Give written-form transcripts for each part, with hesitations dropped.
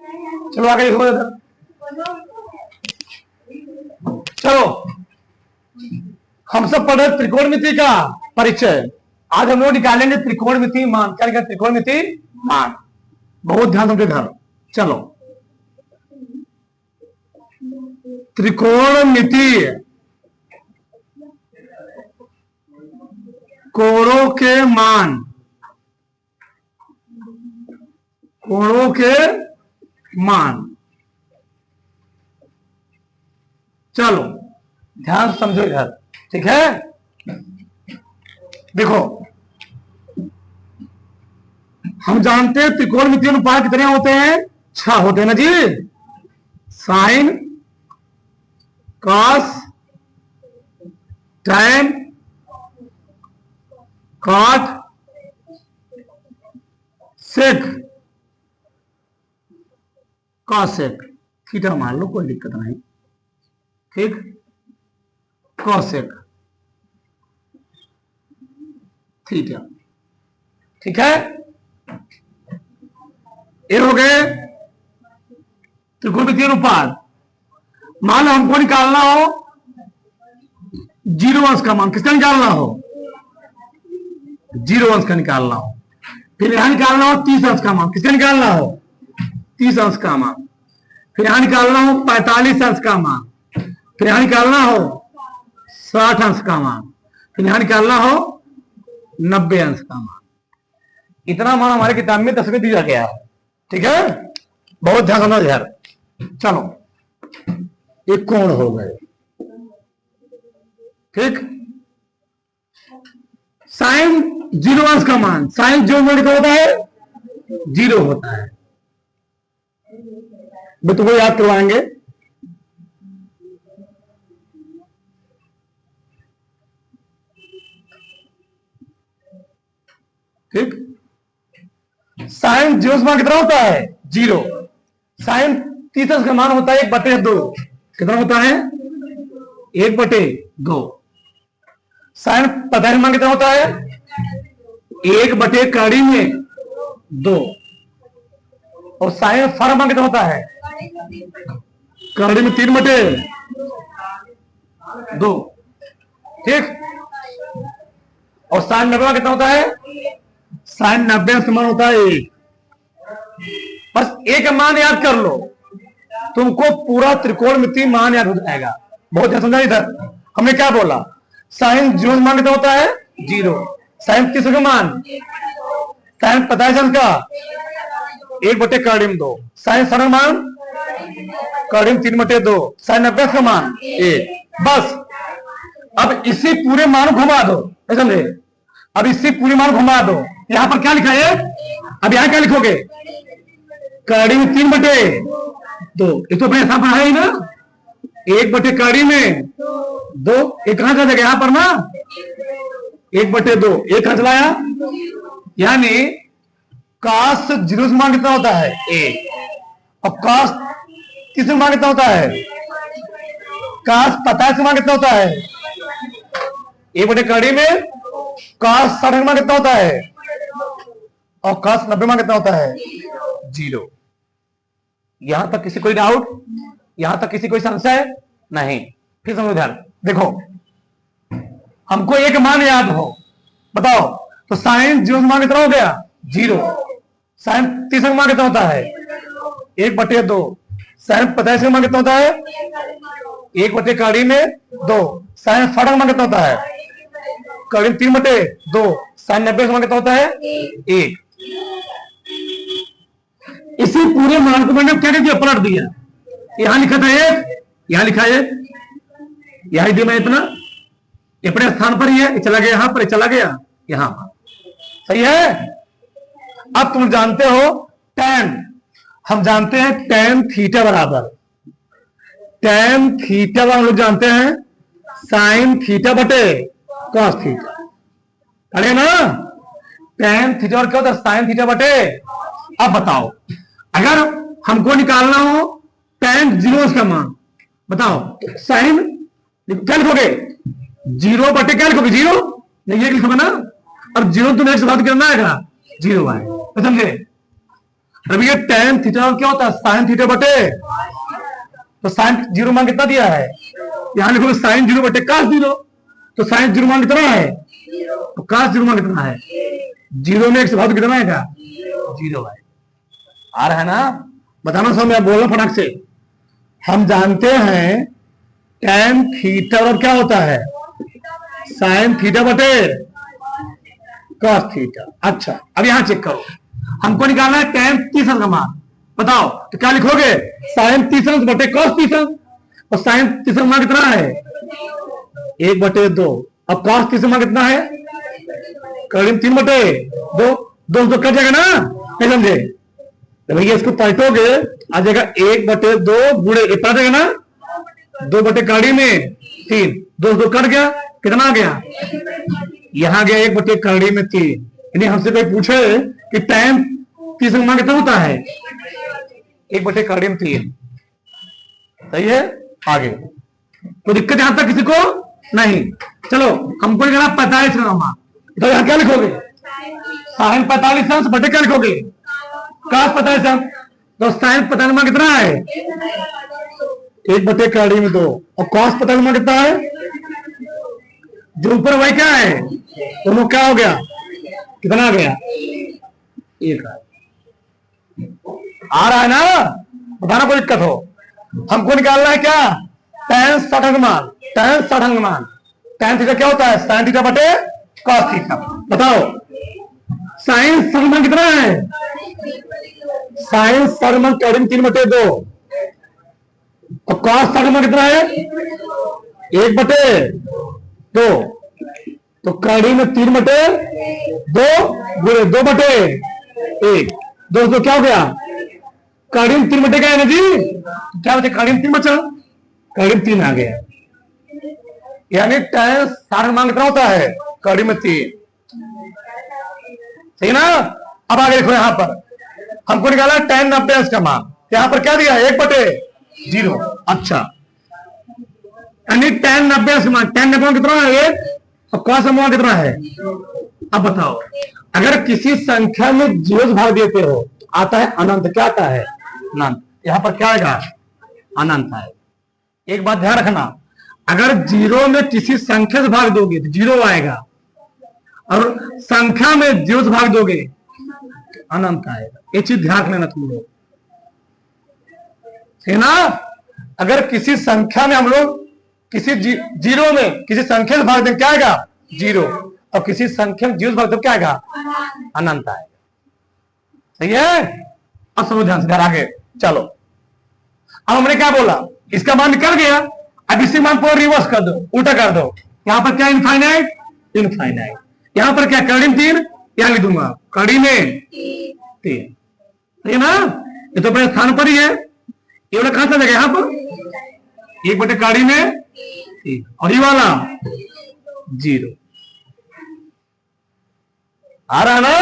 चलो आगे देखो इधर। चलो हम सब पढ़ रहे त्रिकोणमिति का परिचय। आज हम लोग निकालेंगे त्रिकोणमिति मान। क्या लिखा? त्रिकोणमिति मान। बहुत ध्यान समझे इधर। चलो त्रिकोणमिति कोणों के मान, कोणों के मान। चलो ध्यान से समझो इधर, ठीक है। देखो हम जानते हैं त्रिकोणमितीय अनुपात कितने होते हैं? 6 होते हैं ना जी। साइन, कॉस, टैन, कॉट, सेक, कॉसेक। थीटा मान लो, कोई दिक्कत नहीं, ठीक। कॉसेक थीटा, ठीक है। ये हो गए त्रिकोणमितीय अनुपात। मान लो हमको निकालना हो 0 अंश का मान। किसका निकालना हो? 0 अंश का निकालना हो। फिर यहां निकालना हो 30 अंश का मान। किसका निकालना हो? 30 अंश का मान। फिर यहां निकालना हो 45 अंश का मान। फिर यहां निकालना हो 60 अंश का मान। फिर यहां निकालना हो 90 अंश का मान। इतना मान हमारे किताब में 10 में दिया गया है, ठीक है। बहुत ध्यान रखना यार। चलो एक कोण हो गए, ठीक। साइन 0 अंश का मान। साइन जो मान होता है 0 होता है। मैं तुमको याद करवाएंगे। ठीक। साइन 0 मान कितना होता है? 0। साइन 30 अंश का मान होता है 1/2। कितना होता है? 1/2। साइन 45 मान कितना होता है? 1/कड़ी में 2। और साइन फर्म मान कितना होता है? कड़ी में 3/2, ठीक। और साइन 90 कितना होता है? साइन 90 समान होता है 1। बस एक मान याद कर लो, तुमको पूरा त्रिकोणमिति मान याद हो जाएगा। बहुत ध्यान समझा इधर। हमने क्या बोला? साइन 0 मान कितना होता है? 0। साइन 30 का मान, साइन 45 अंश का 1/2। साइन 60 मान कड़ी में 3/2। साइन 90 का मान 1। बस अब इसी पूरे मान घुमा दो, समझे। अब इसी पूरे मान घुमा दो। यहां पर क्या लिखा है? अब यहां क्या लिखोगे? कड़ी में 3/2। ये तो अपने हिसाब पर है ही ना। 1/कड़ी में 2। एक कहां चला जाएगा? यहां पर ना 1/2। एक कहां चलाया? यानी काश 0 मान कितना होता है? 1। और काश 30 मान कितना होता है? काश 45 मान कितना होता है? 1/कड़ी में। काश 60 मान कितना होता है? और काश 90 मान कितना होता है? 0। यहां तक किसी कोई डाउट? यहां तक किसी कोई संशय नहीं? फिर समझो ध्यान। देखो हमको एक मान याद हो, बताओ। तो साइन 0 मान कितना हो गया? 0। साइन 30 मान कितना होता है? 1/2। साइन 45 मान कितना होता है? 1/कड़ी में 2। साइन 60 मान कितना होता है? कड़ी में 3/2। साइन 90 मान कितना होता है? 1। इसी पूरे मान को मैंने क्या किया? पलट दिया। यहां लिखा था 1, यहां लिखा है 1। यहां दिया मैं इतना, अपने स्थान पर ही है। चला गया यहां पर, चला गया यहां पर। सही है। अब तुम जानते हो tan। हम जानते हैं tan थीटा बराबर, tan थीटा हम लोग जानते हैं साइन थीटा बटे कॉस थीटा। अरे ना, tan थीटा और क्या होता है? साइन थीटा बटे। अब बताओ अगर हमको निकालना हो tan 0 का मान, बताओ साइन क्या लिखोगे? 0/, क्या लिखोगे? 0 नहीं, ये लिखोगे ना। अब 0 तो नेक्स्ट बात करना है 0 आए, समझे। अभी ये tan थीटा क्या होता है? साइन थीटा बटे, तो साइन जीरो मान कितना दिया है? यहां लिखो साइन जीरो बटे कास जीरो, तो साइन जीरो मान कितना है? तो कास जीरो मान कितना है? जीरो में एक से भाग कितना आएगा? जीरो है। आ रहा है ना? बताना समय बोल रहा फटाक से। हम जानते हैं tan थीटा और क्या होता है? साइन थीटा बटे कॉस थीटा। अच्छा, अब यहां चेक करो, हमको निकालना है tan 30 अंश का मान। बताओ तो क्या लिखोगे? साइन 30 अंश बटे कॉस 30 अंश, और साइन 30 अंश मान कितना है? 1/2। अब कॉस 30 मान कितना है? करीब 3/2। दो तो कट जाएगा ना, नहीं समझे? तो भैया इसको पलटोगे आ जाएगा 1/2 गुणे इतना जाएगा ना, 2/3 में 3, दो कट गया, कितना आ गया? यहां गया 1/3 में 3। यानी हमसे कोई पूछे कि tan 30 अंश मान कितना होता है? 1/3 में 3। सही है? आगे कोई दिक्कत यहां तक किसी को नहीं? चलो हमको निकाला 45 का मान, तो यहां क्या लिखोगे? साइन 45 अंश बटे क्या लिखोगे? कास 45 अंश। तो साइन 45 मान कितना है? 1/3 में 2, और कॉस 45 मान कितना है? जो ऊपर वही क्या है? दोनों क्या हो गया? कितना आ गया? 1 आ रहा है ना? बताना कोई दिक्कत हो? हमको निकालना है क्या? tan 60 अंश मान। tan 60 अंश मान, tan थीटा क्या होता है? साइन थीटा बटे कॉस थीटा। बताओ साइन 60 मान कितना है? साइन 60 मान करीब 3/2, और कॉस 60 मान कितना है? 1/2। तो करीब में 3/2 गुणे 2/1। दोस्तों क्या हो गया? करीब 3 क्या है ना जी? क्या बचे? करीब 3 बचा, करीब 3 आ गया। यानी tan 60 मान कितना होता है? करीब में 3। सही ना? अब आगे देखो, यहां पर हमको निकाला tan 90 अंश का मान। यहां पर क्या दिया? 1/0। अच्छा, यानी tan 90 अंश का मान, tan 90 कितना है? 1, और cos मान कितना है? अब बताओ, अगर किसी संख्या में जीरो भाग देते हो तो आता है अनंत। क्या आता है? अनंत। यहां पर क्या आएगा? अनंत है। एक बात ध्यान रखना, अगर जीरो में किसी संख्या से भाग दोगे तो जीरो आएगा, और संख्या में जीरो से भाग दोगे अनंत आएगा। ये चीज ध्यान रख लेना तुम लोग, है ना? अगर किसी संख्या में हम लोग किसी जीरो में किसी संख्या से भाग दें, क्या आएगा? जीरो। और किसी संख्या में जीरो से भाग दो क्या आएगा? अनंत आएगा। सही है? अब समझ ध्यान से, आगे चलो। अब हमने क्या बोला? इसका मान निकल गया। अब इसी मान को रिवर्स कर दो, उल्टा कर दो। यहां पर क्या? Infinite, infinite. यहां पर क्या? कड़ी में 3, यहां लिख दूंगा कड़ी में 3। सही है ना? ये तो अपने स्थान पर ही है। ये वाला कहां से जाएगा? यहां पर 1/3 में 3, और ये वाला 0। आ रहा ना?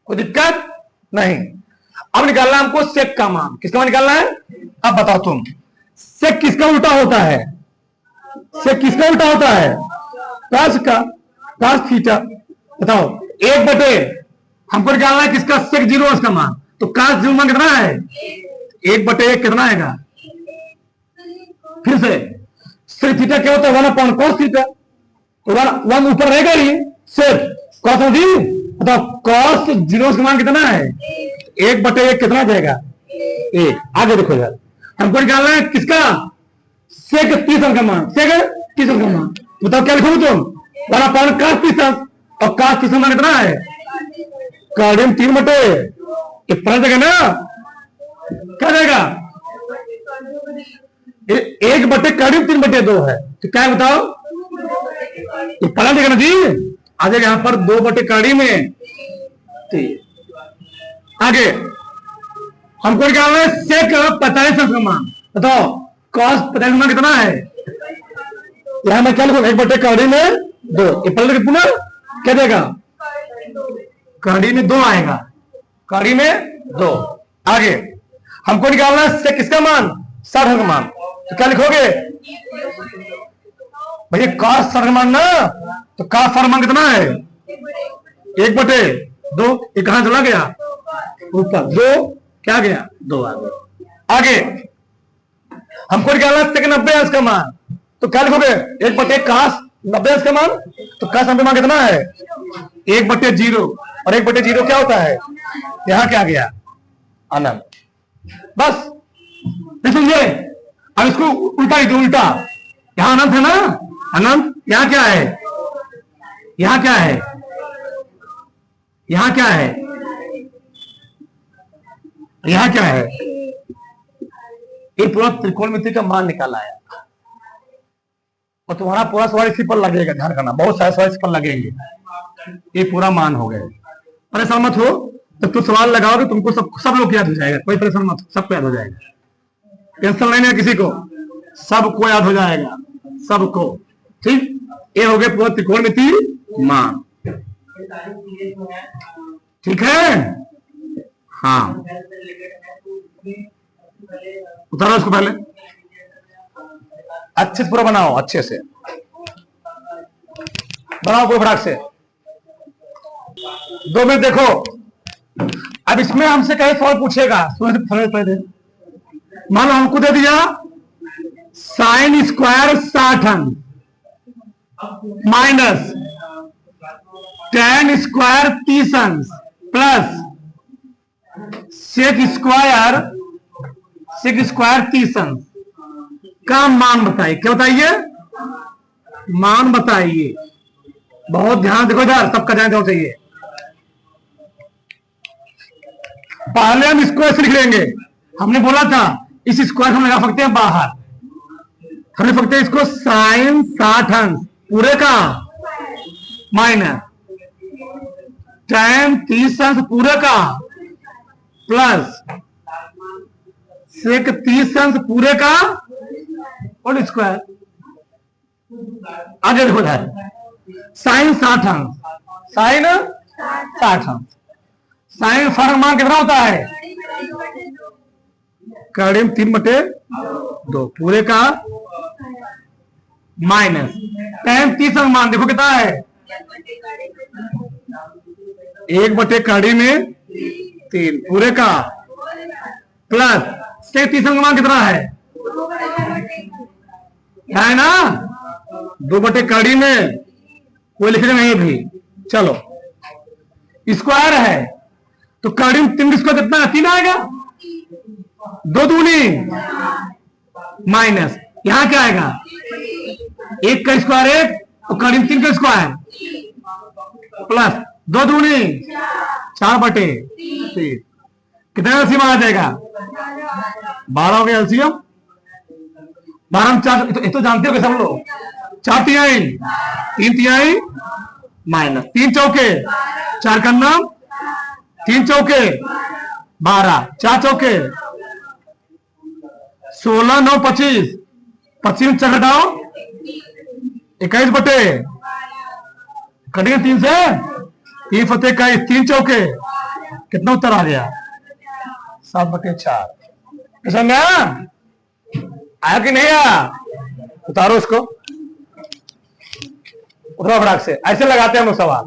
कोई दिक्कत नहीं। अब निकालना हमको सेक का मान। किसका मान निकालना है? अब बताओ तुम, सेक किसका उल्टा होता है? सेक किसका उल्टा होता है? कास का, कास थीटा। बताओ 1/, हमको निकालना है किसका? सेक 0 अंश का मान। तो कास 0 मान कितना है? 1/1 कितना आएगा? फिर से सेक थीटा क्या होता है? 1/cos theta. तो 1 ऊपर रहेगा ही, सेक कॉस होगी। बताओ cos 0 अंश का मान कितना है? 1/1 कितना जाएगा? 1। आगे देखो यार, हमको निकालना है किसका? सेक 30 अंश का मान। सेक 30 अंश का मान। बताओ क्या लिखोगे तुम? 1/cos 30 अंश, और cos 30 मान कितना है? करीब 3/, पढ़ देगा ना? क्या जाएगा? 1/करीब 3/2 है, तो क्या है बताओ? ये पढ़ा देगा ना जी? आ जाएगा यहां पर 2/करीब में 3। आगे हमको निकालना है सेक 45 अंश का मान। बताओ cos 45 मान कितना है? यहां मैं क्या लिखूं? 1/करीब में 2। ये पढ़ देगा पुनः, क्या देगा? करीब में 2 आएगा, करीब में 2। आगे हमको निकालना है सेक किसका मान? 60 अंश का मान। तो क्या लिखोगे भैया? cos 60 मान ना, तो cos 60 मान कितना है? 1/2। ये कहां चला गया? ऊपर 2 क्या गया 2 आ गया। आगे हमको निकालना है 90 अंश का मान, तो क्या लिखोगे 1/1 cos 90 अंश का मान, तो cos 90 मान कितना है 1/0 और 1/0 क्या होता है यहां क्या गया अनंत। बस नहीं समझे? अब इसको उल्टा ही दो, उल्टा यहां अनंत है ना, अनंत यहां क्या है, यहां क्या है, यहां क्या है, यहां क्या है, ये पूरा त्रिकोणमिति का मान निकाला है और तुम्हारा पूरा सवाल इसी पर लगेगा, ध्यान करना बहुत सारे सवाल इस पर लगेंगे। ये पूरा मान हो गया, परेशान मत हो, जब तुम सवाल लगाओगे तुमको सब लोग याद हो जाएगा, कोई परेशान मत हो, सबको याद हो जाएगा, टेंशन नहीं है किसी को, सबको याद हो जाएगा, सबको। ठीक, ये हो गया पूरा त्रिकोणमिति मान। ठीक है, हाँ उतारो इसको पहले, अच्छे से पूरा बनाओ, अच्छे से बनाओ पूरा फटाक से। 2 मिनट देखो, अब इसमें हमसे कहीं सवाल पूछेगा, समझ पहले मान लो हमको दे दिया sin स्क्वायर 60 अंश माइनस tan स्क्वायर 30 अंश प्लस sec स्क्वायर 30 अंश का मान बताइए। क्या बताइए? मान बताइए। बहुत ध्यान देखो इधर, सबका ध्यान देना चाहिए। पहले हम इसको ऐसे लिख लेंगे, हमने बोला था इस स्क्वायर हम लगा सकते हैं बाहर, हम लिख सकते हैं इसको साइन 60 अंश पूरे का माइनस tan 30 अंश पूरे का प्लस सेक 30 अंश पूरे का और स्क्वायर। आगे देखो इधर साइन 60 अंश, साइन 60 अंश, साइन 60 मान कितना होता है करीब 3/2 पूरे का माइनस tan 30 अंश मान देखो कितना है 1/3 में 3 पूरे का प्लस से 30 अंश मान कितना है है ना 2/3 में कोई लिखने नहीं भी। चलो स्क्वायर है तो करीब 3 स्क्वायर कितना है 3 आएगा, 2 दूनी माइनस यहां क्या आएगा 1 का स्क्वायर 1 और करीब 3 का स्क्वायर प्लस 2 दूनी 4/3 कितना एलसीएम आ जाएगा 12 हो गया एलसीएम। 12 में 4 तो जानते हो सब लोग 4 तिहाई 3 तिहाई माइनस 3 चौके 4 का नाम 3 चौके 12 4 चौके 16 9 25 25 में 4 घटाओ 21 बटे कटेंगे 3 से 3 फते 21 3 चौके कितना उत्तर आ गया 7/4। समझ में आया कि नहीं आया? उतारो इसको, उतरो फटाक से, ऐसे लगाते हैं हम लोग सवाल।